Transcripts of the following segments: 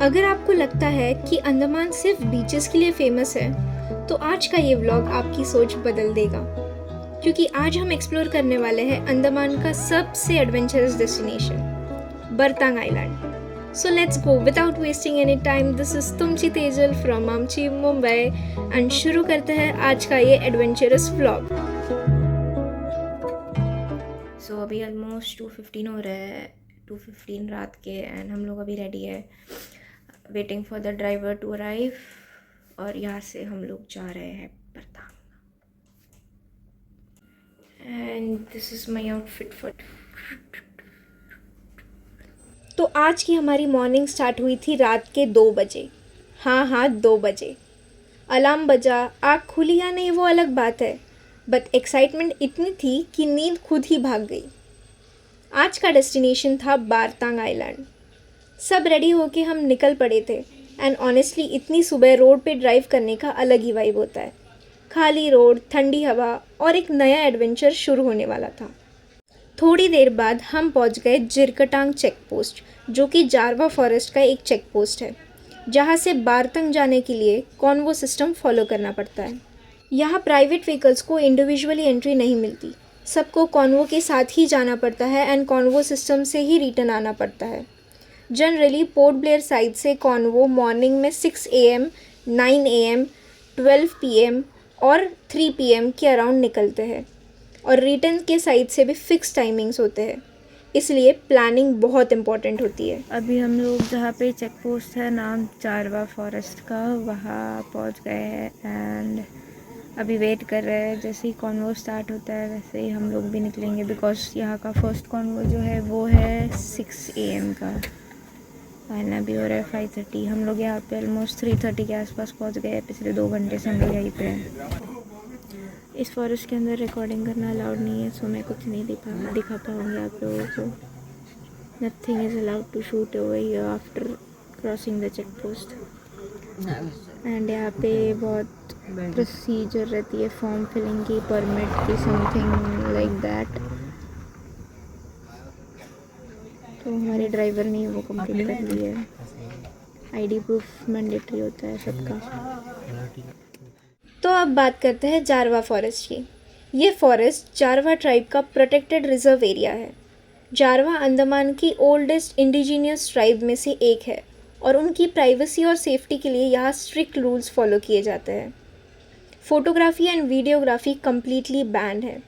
अगर आपको लगता है कि अंडमान सिर्फ बीचेस के लिए फेमस है, तो आज का ये व्लॉग आपकी सोच बदल देगा, क्योंकि आज हम एक्सप्लोर करने वाले हैं अंडमान का सबसे adventurous destination, Baratang island. So let's go without wasting any time. This is तुमची तेजल from आमची मुंबई and शुरू करते हैं आज का ये एडवेंचरस व्लॉग। So अभी ऑलमोस्ट 2:15 हो रहा है, 2:15 रात के, एंड हम लोग अभी रेडी है, waiting for the driver to arrive. और यहाँ से हम लोग जा रहे हैं Baratang. And this is my outfit for. तो आज की हमारी मॉर्निंग स्टार्ट हुई थी रात के 2 बजे। हाँ 2 बजे अलार्म बजा। आँख खुली या नहीं वो अलग बात है, बट एक्साइटमेंट इतनी थी कि नींद खुद ही भाग गई। आज का डेस्टिनेशन था बरतांग आइलैंड। सब रेडी होके हम निकल पड़े थे, एंड ऑनेस्टली इतनी सुबह रोड पे ड्राइव करने का अलग ही वाइब होता है। खाली रोड, ठंडी हवा और एक नया एडवेंचर शुरू होने वाला था। थोड़ी देर बाद हम पहुंच गए जिरकटांग चेक पोस्ट, जो कि जारवा फॉरेस्ट का एक चेक पोस्ट है, जहां से बरतांग जाने के लिए कॉन्वो सिस्टम फॉलो करना पड़ता है। यहाँ प्राइवेट व्हीकल्स को इंडिविजुअली एंट्री नहीं मिलती, सबको कॉन्वो के साथ ही जाना पड़ता है, एंड कॉन्वो सिस्टम से ही रिटर्न आना पड़ता है। जनरली पोर्ट ब्लेयर साइड से कॉन्वो मॉर्निंग में 6 AM, 9 AM, 12 PM और 3 PM के अराउंड निकलते हैं, और रिटर्न के साइड से भी फिक्स टाइमिंग्स होते हैं, इसलिए प्लानिंग बहुत इम्पॉर्टेंट होती है। अभी हम लोग जहाँ पे चेक पोस्ट है नाम जारवा फॉरेस्ट का, वहाँ पहुँच गए हैं, एंड अभी वेट कर रहे हैं। जैसे ही कॉन्वो स्टार्ट होता है वैसे ही हम लोग भी निकलेंगे, बिकॉज यहाँ का फर्स्ट कॉन्वो जो है वो है 6 AM का, एंड अभी हो रहा है 5:30। हम लोग यहाँ पे ऑलमोस्ट 3:30 के आसपास पहुँच गए। पिछले 2 घंटे से हम लोग यहीं पे हैं। इस फॉरेस्ट के अंदर रिकॉर्डिंग करना अलाउड नहीं है, सो मैं कुछ नहीं दिखा पाऊँगी आप लोगों को। Nothing is allowed to shoot over here after crossing the check post. And यहाँ पे बहुत प्रोसीजर रहती है फॉर्म फिलिंग की, परमिट की, समथिंग लाइक दैट। तो हमारे ड्राइवर ने वो कंप्लीट कर ली है। ID प्रूफ मैंडेटरी होता है सबका। तो अब बात करते हैं जारवा फॉरेस्ट की। ये फॉरेस्ट जारवा ट्राइब का प्रोटेक्टेड रिजर्व एरिया है। जारवा अंडमान की ओल्डेस्ट इंडिजीनियस ट्राइब में से एक है, और उनकी प्राइवेसी और सेफ्टी के लिए यहाँ स्ट्रिक्ट रूल्स फॉलो किए जाते हैं। Photography and videography completely band है।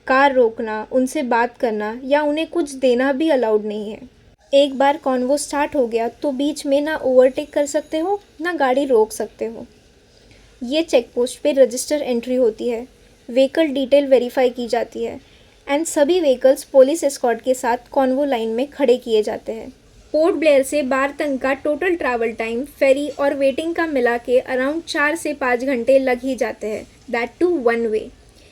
कार रोकना, उनसे बात करना या उन्हें कुछ देना भी अलाउड नहीं है। एक बार कॉन्वो स्टार्ट हो गया तो बीच में ना ओवरटेक कर सकते हो, ना गाड़ी रोक सकते हो। ये चेक पोस्ट पे रजिस्टर एंट्री होती है, व्हीकल डिटेल वेरीफाई की जाती है, एंड सभी व्हीकल्स पुलिस एस्कॉर्ट के साथ कॉन्वो लाइन में खड़े किए जाते हैं। पोर्ट ब्लेयर से बरतांग का टोटल ट्रैवल टाइम फेरी और वेटिंग का मिला के अराउंड 4 से 5 घंटे लग ही जाते हैं, दैट टू 1 वे।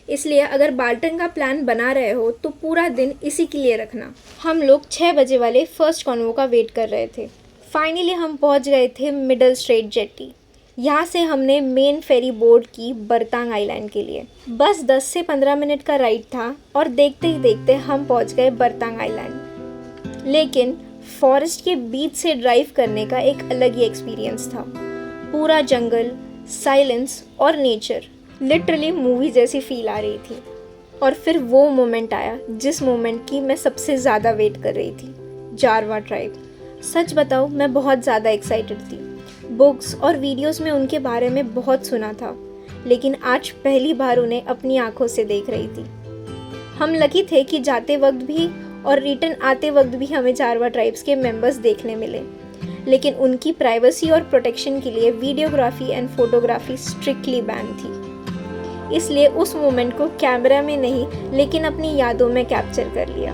इसलिए अगर बरतांग का प्लान बना रहे हो तो पूरा दिन इसी के लिए रखना। हम लोग 6 बजे वाले फर्स्ट कॉन्वो का वेट कर रहे थे। फाइनली हम पहुंच गए थे मिडल स्ट्रेट जेटी। यहाँ से हमने मेन फेरी बोर्ड की बरतांग आइलैंड के लिए। बस 10 से 15 मिनट का राइड था, और देखते ही देखते हम पहुंच गए बरतांग आइलैंड। लेकिन फॉरेस्ट के बीच से ड्राइव करने का एक अलग ही एक्सपीरियंस था। पूरा जंगल, साइलेंस और नेचर, लिटरली मूवी जैसी फील आ रही थी। और फिर वो मोमेंट आया जिस मोमेंट की मैं सबसे ज़्यादा वेट कर रही थी, जारवा ट्राइब। सच बताऊँ, मैं बहुत ज़्यादा एक्साइटेड थी। बुक्स और वीडियोस में उनके बारे में बहुत सुना था, लेकिन आज पहली बार उन्हें अपनी आंखों से देख रही थी। हम लकी थे कि जाते वक्त भी और रिटर्न आते वक्त भी हमें जारवा ट्राइब्स के मेंबर्स देखने मिले, लेकिन उनकी प्राइवेसी और प्रोटेक्शन के लिए videography and photography strictly ban थी। इसलिए उस मोमेंट को कैमरा में नहीं, लेकिन अपनी यादों में कैप्चर कर लिया।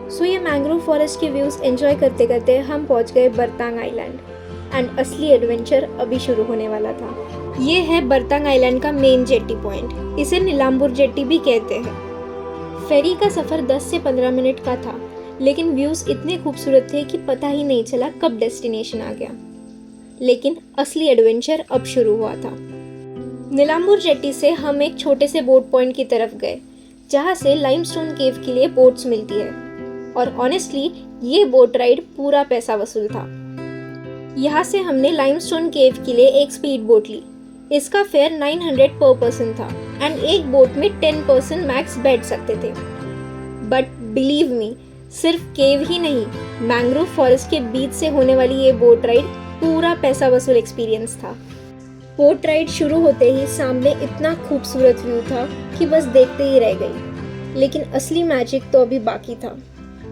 सो ये मैंग्रोव फॉरेस्ट के व्यूज़ एंजॉय करते करते हम पहुंच गए बरतांग आइलैंड, एंड असली एडवेंचर अभी शुरू होने वाला था। ये है बरतांग आइलैंड का मेन जेटी पॉइंट। इसे नीलांबूर जेटी भी कहते हैं। फेरी का सफ़र 10 से 15 मिनट का था, लेकिन व्यूज़ इतने खूबसूरत थे कि पता ही नहीं चला कब डेस्टिनेशन आ गया। लेकिन असली एडवेंचर अब शुरू हुआ था। नीलांबूर जेटी से हम एक छोटे से बोट पॉइंट की तरफ गए, जहाँ से लाइमस्टोन केव के लिए बोट्स मिलती है, और ऑनेस्टली ये बोट राइड पूरा पैसा वसूल था। यहाँ से हमने लाइमस्टोन केव के लिए एक स्पीड बोट ली। इसका फेयर 900 पर पर्सन था एंड एक बोट में 10 पर्सन मैक्स बैठ सकते थे। बट बिलीव मी, सिर्फ केव ही नहीं, मैंग्रोव फॉरेस्ट के बीच से होने वाली ये बोट राइड पूरा पैसा वसूल एक्सपीरियंस था। बोट राइड शुरू होते ही सामने इतना खूबसूरत व्यू था कि बस देखते ही रह गई। लेकिन असली मैजिक तो अभी बाकी था,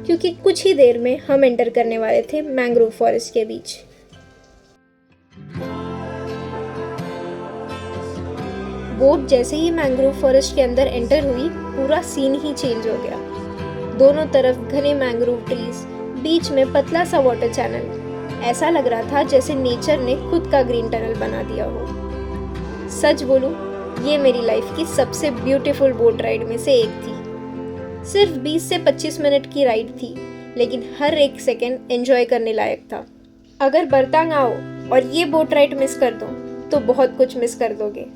क्योंकि कुछ ही देर में हम एंटर करने वाले थे मैंग्रोव फॉरेस्ट के बीच। बोट जैसे ही मैंग्रोव फॉरेस्ट के अंदर एंटर हुई, पूरा सीन ही चेंज हो गया। दोनों तरफ घने मैंग्रोव ट्रीज, बीच में पतला सा वाटर चैनल। ऐसा लग रहा था जैसे नेचर ने खुद का ग्रीन टनल बना दिया हो। सच बोलूं, ये मेरी लाइफ की सबसे ब्यूटीफुल बोट राइड में से एक थी। सिर्फ 20 से 25 मिनट की राइड थी, लेकिन हर एक सेकेंड एंजॉय करने लायक था। अगर बरतांग आओ और ये बोट राइड मिस कर दो तो बहुत कुछ मिस कर दोगे।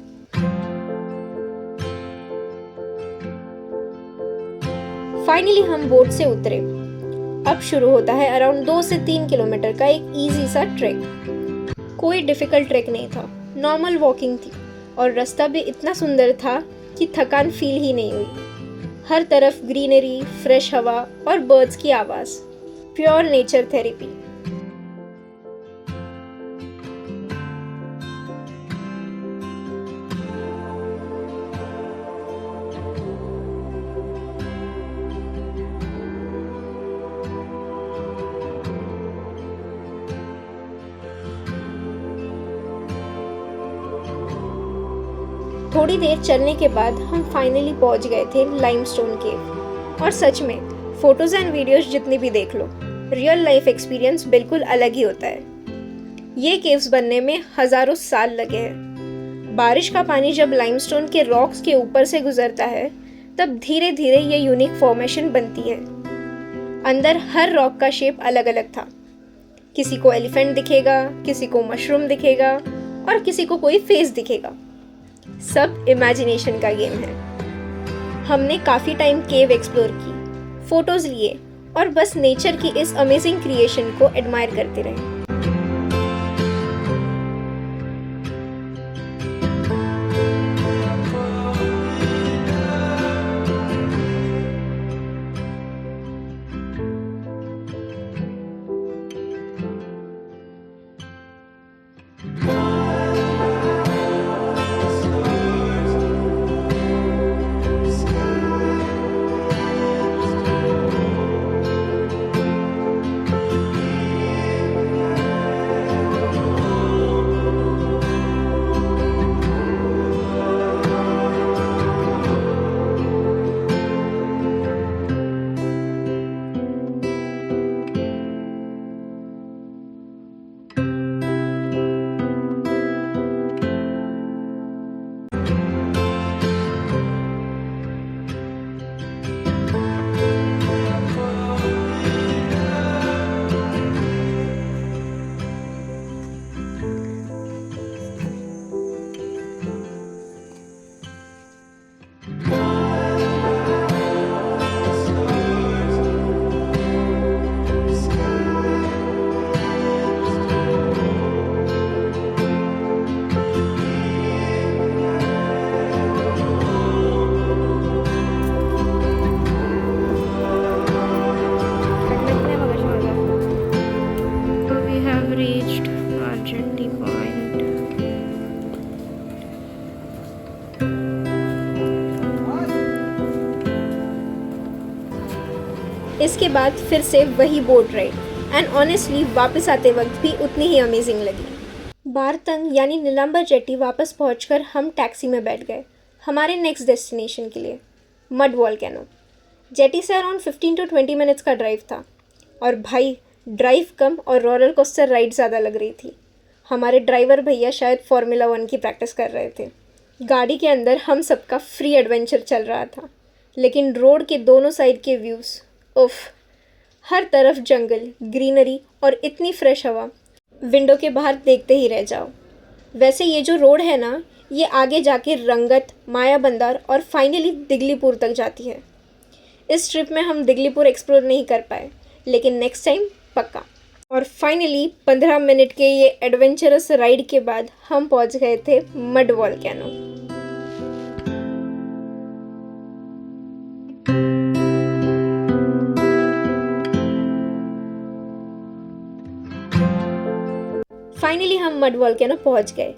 फाइनली हम बोट से उतरे। अब शुरू होता है अराउंड 2 से 3 किलोमीटर का एक इजी सा ट्रैक। कोई डिफिकल्ट ट्रैक नहीं था, नॉर्मल वॉकिंग थी और रास्ता भी इतना सुंदर था कि थकान फील ही नहीं हुई। हर तरफ ग्रीनरी, फ्रेश हवा और बर्ड्स की आवाज़, प्योर नेचर थेरेपी। थोड़ी देर चलने के बाद हम फाइनली पहुंच गए थे लाइमस्टोन केव। और सच में फोटोज एंड वीडियोस जितनी भी देख लो, रियल लाइफ एक्सपीरियंस बिल्कुल अलग ही होता है। ये केव्स बनने में हजारों साल लगे हैं। बारिश का पानी जब लाइमस्टोन के रॉक्स के ऊपर से गुजरता है, तब धीरे धीरे ये यूनिक फॉर्मेशन बनती है। अंदर हर रॉक का शेप अलग अलग था। किसी को एलिफेंट दिखेगा, किसी को मशरूम दिखेगा और किसी को कोई फेस दिखेगा। सब इमेजिनेशन का गेम है। हमने काफ़ी टाइम केव एक्सप्लोर की, फोटोज लिए और बस नेचर की इस अमेजिंग क्रिएशन को एडमायर करते रहे। इसके बाद फिर से वही बोट राइड एंड ऑनेस्टली वापस आते वक्त भी उतनी ही अमेजिंग लगी। बारतंग यानी नीलांबर जेटी वापस पहुंचकर हम टैक्सी में बैठ गए हमारे नेक्स्ट डेस्टिनेशन के लिए, मड वॉल्केनो। जेटी से अराउंड 15 to 20 मिनट्स का ड्राइव था और भाई ड्राइव कम और रोलर कोस्टर राइड ज़्यादा लग रही थी। हमारे ड्राइवर भैया शायद फार्मूला 1 की प्रैक्टिस कर रहे थे। गाड़ी के अंदर हम सबका फ्री एडवेंचर चल रहा था, लेकिन रोड के दोनों साइड के व्यूज़, उफ, हर तरफ जंगल, ग्रीनरी और इतनी फ्रेश हवा, विंडो के बाहर देखते ही रह जाओ। वैसे ये जो रोड है ना, ये आगे जाके रंगत, माया बंदर और फाइनली दिगलीपुर तक जाती है। इस ट्रिप में हम दिगलीपुर एक्सप्लोर नहीं कर पाए, लेकिन नेक्स्ट टाइम पक्का। और फाइनली 15 मिनट के ये एडवेंचरस राइड के बाद हम पहुंच गए थे मड वॉल्केनो। फाइनली हम मड वॉल्केनो पहुंच गए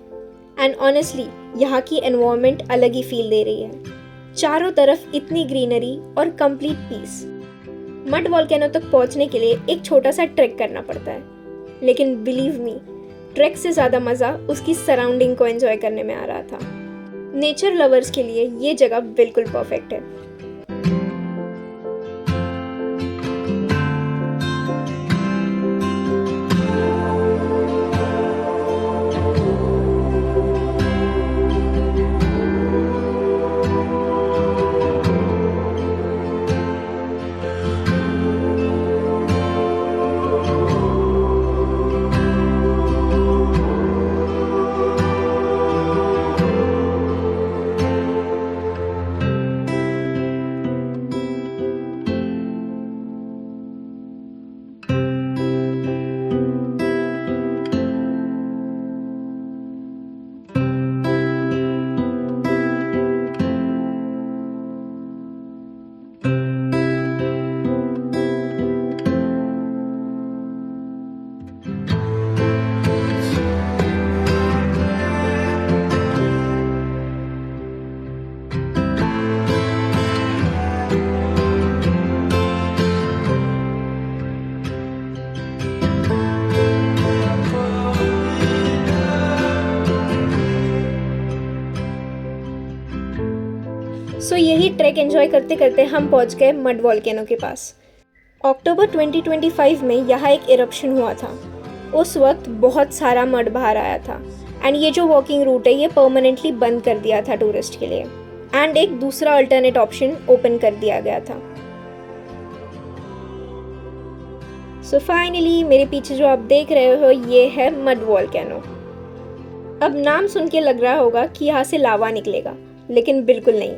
एंड ऑनेस्टली यहाँ की एनवायरनमेंट अलग ही फील दे रही है। चारों तरफ इतनी ग्रीनरी और कंप्लीट पीस। मड वॉल्केनो तक पहुंचने के लिए एक छोटा सा ट्रैक करना पड़ता है, लेकिन बिलीव मी, ट्रैक से ज़्यादा मज़ा उसकी सराउंडिंग को एंजॉय करने में आ रहा था। नेचर लवर्स के लिए ये जगह बिल्कुल परफेक्ट है। सो यही ट्रैक एंजॉय करते करते हम पहुंच गए मड वॉल्केनो के पास। अक्टूबर 2025 में यहाँ एक इरप्शन हुआ था। उस वक्त बहुत सारा मड बाहर आया था एंड ये जो वॉकिंग रूट है ये परमानेंटली बंद कर दिया था टूरिस्ट के लिए एंड एक दूसरा अल्टरनेट ऑप्शन ओपन कर दिया गया था। सो फाइनली मेरे पीछे जो आप देख रहे हो ये है मड वॉल्केनो। अब नाम सुन के लग रहा होगा कि यहाँ से लावा निकलेगा, लेकिन बिल्कुल नहीं।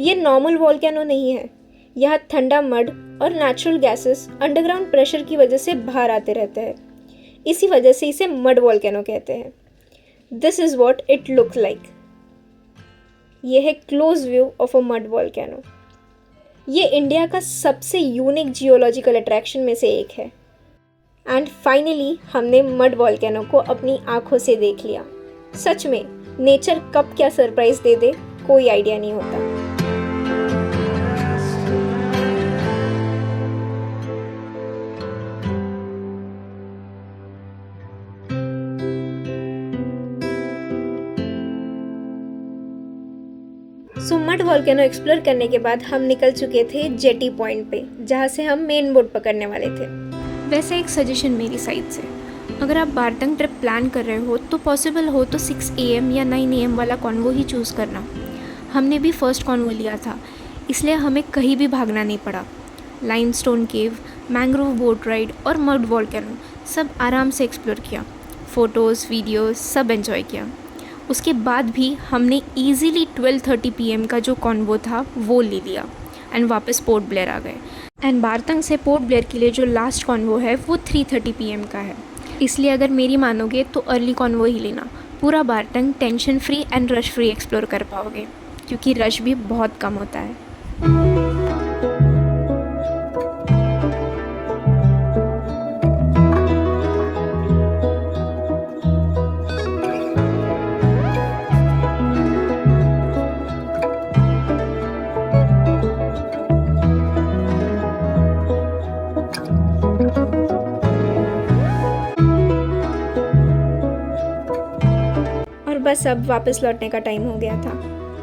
ये नॉर्मल वॉल्केनो नहीं है। यहाँ ठंडा मड और नेचुरल गैसेस अंडरग्राउंड प्रेशर की वजह से बाहर आते रहते हैं। इसी वजह से इसे मड वॉल्केनो कहते हैं। This is what it look like. ये है close view of a mud volcano. ये इंडिया का सबसे यूनिक जियोलॉजिकल अट्रैक्शन में से एक है। एंड फाइनली हमने मड वॉल्केनो को अपनी आंखों से देख लिया। सच में नेचर कब क्या सरप्राइज दे दे कोई आइडिया नहीं होता। सो मड वॉल्केनो एक्सप्लोर करने के बाद हम निकल चुके थे जेटी पॉइंट पे, जहाँ से हम मेन बोट पकड़ने वाले थे। वैसे एक सजेशन मेरी साइड से, अगर आप बारतंग ट्रिप प्लान कर रहे हो तो पॉसिबल हो तो 6 AM या 9 AM वाला कॉन्वो ही चूज़ करना। हमने भी फर्स्ट कॉन्वो लिया था, इसलिए हमें कहीं भी भागना नहीं पड़ा। लाइमस्टोन केव, मैंग्रोव बोट राइड और मड वॉल्केनो सब आराम से एक्सप्लोर किया। फ़ोटोज़, वीडियोज़ सब एंजॉय किया। उसके बाद भी हमने ईज़िली 12:30 PM का जो कॉन्वो था वो ले लिया एंड वापस पोर्ट ब्लेयर आ गए। एंड बारतंग से पोर्ट ब्लेयर के लिए जो लास्ट कॉन्वो है वो 3:30 PM का है। इसलिए अगर मेरी मानोगे तो अर्ली कॉन्वो ही लेना। पूरा Baratang tension free and rush free explore कर पाओगे, क्योंकि रश भी बहुत कम होता है। बस अब वापस लौटने का टाइम हो गया था।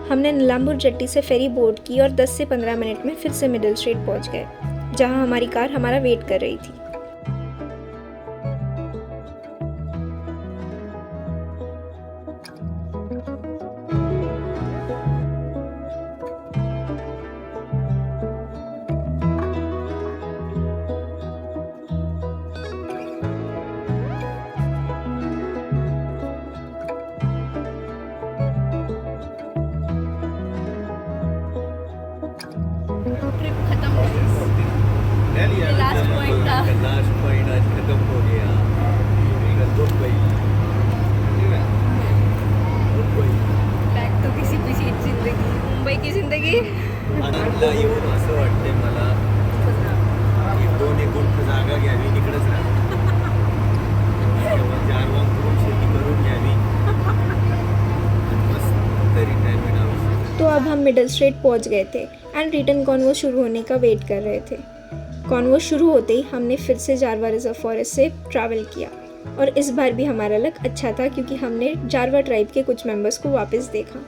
हमने नीलांबूर जेट्टी से फेरी बोट की और 10 से 15 मिनट में फिर से मिडिल स्ट्रीट पहुंच गए, जहां हमारी कार हमारा वेट कर रही थी। ट्रिप खत्म। लास्ट पॉइंट था। लास्ट पॉइंट आज खत्म हो गया। मुंबई बॅक टू किसी पिशी जिंदगी, मुंबई की जिंदगी। आनंदला येऊन असं वाटतंय मला एक दोन एक गुंठ जागा घ्यावी, तिकडेच राहा, जारवा करून शेती करून घ्यावी, मस्त रिटायरमेंट आवश्यक। तो अब हम मिडल स्ट्रेट पहुंच गए थे एंड रिटर्न कॉन्वो शुरू होने का वेट कर रहे थे। कॉन्वो शुरू होते ही हमने फिर से जारवा रिजर्व फॉरेस्ट से ट्रैवल किया और इस बार भी हमारा लक अच्छा था क्योंकि हमने जारवा ट्राइब के कुछ मेंबर्स को वापस देखा।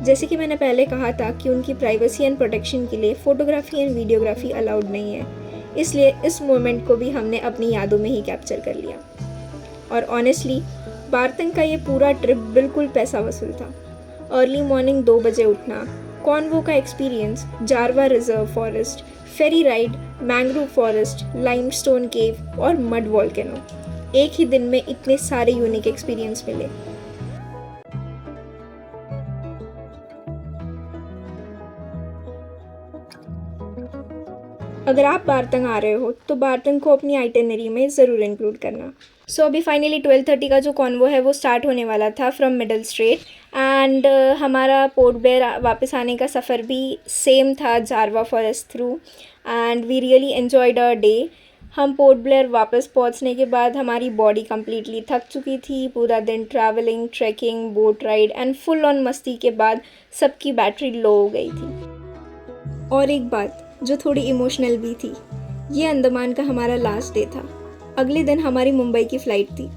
जैसे कि मैंने पहले कहा था कि उनकी प्राइवेसी एंड प्रोटेक्शन के लिए फ़ोटोग्राफी एंड वीडियोग्राफी अलाउड नहीं है, इसलिए इस मोमेंट को भी हमने अपनी यादों में ही कैप्चर कर लिया। और ऑनेस्टली बारतंग का ये पूरा ट्रिप बिल्कुल पैसा वसूल था। अर्ली मॉर्निंग 2 बजे उठना, कॉन्वो का experience, Jarawa reserve forest, ferry ride, mangrove forest, limestone cave और मड वॉल्केनो, एक ही दिन में इतने सारे यूनिक एक्सपीरियंस मिले। अगर आप बारतंग आ रहे हो तो बारतंग को अपनी आइटिनरी में ज़रूर इंक्लूड करना। सो अभी फाइनली 12:30 का जो कॉन्वो है वो स्टार्ट होने वाला था फ्रॉम मिडल स्ट्रेट एंड हमारा पोर्ट ब्लेयर वापस आने का सफ़र भी सेम था Jarawa forest through and we really enjoyed a day. हम पोर्ट ब्लेयर वापस पहुंचने के बाद हमारी बॉडी कम्प्लीटली थक चुकी थी। पूरा दिन travelling, trekking, boat ride and full on मस्ती के बाद सबकी बैटरी लो हो गई थी। और एक बात जो थोड़ी इमोशनल भी थी, ये अंडमान का हमारा लास्ट डे था। अगले दिन हमारी मुंबई की फ़्लाइट थी।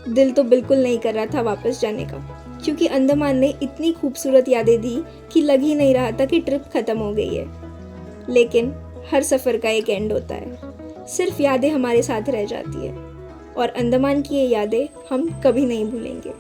दिल तो बिल्कुल नहीं कर रहा था वापस जाने का क्योंकि अंडमान ने इतनी खूबसूरत यादें दी कि लग ही नहीं रहा था कि ट्रिप ख़त्म हो गई है। लेकिन हर सफ़र का एक एंड होता है, सिर्फ यादें हमारे साथ रह जाती है और अंडमान की ये यादें हम कभी नहीं भूलेंगे।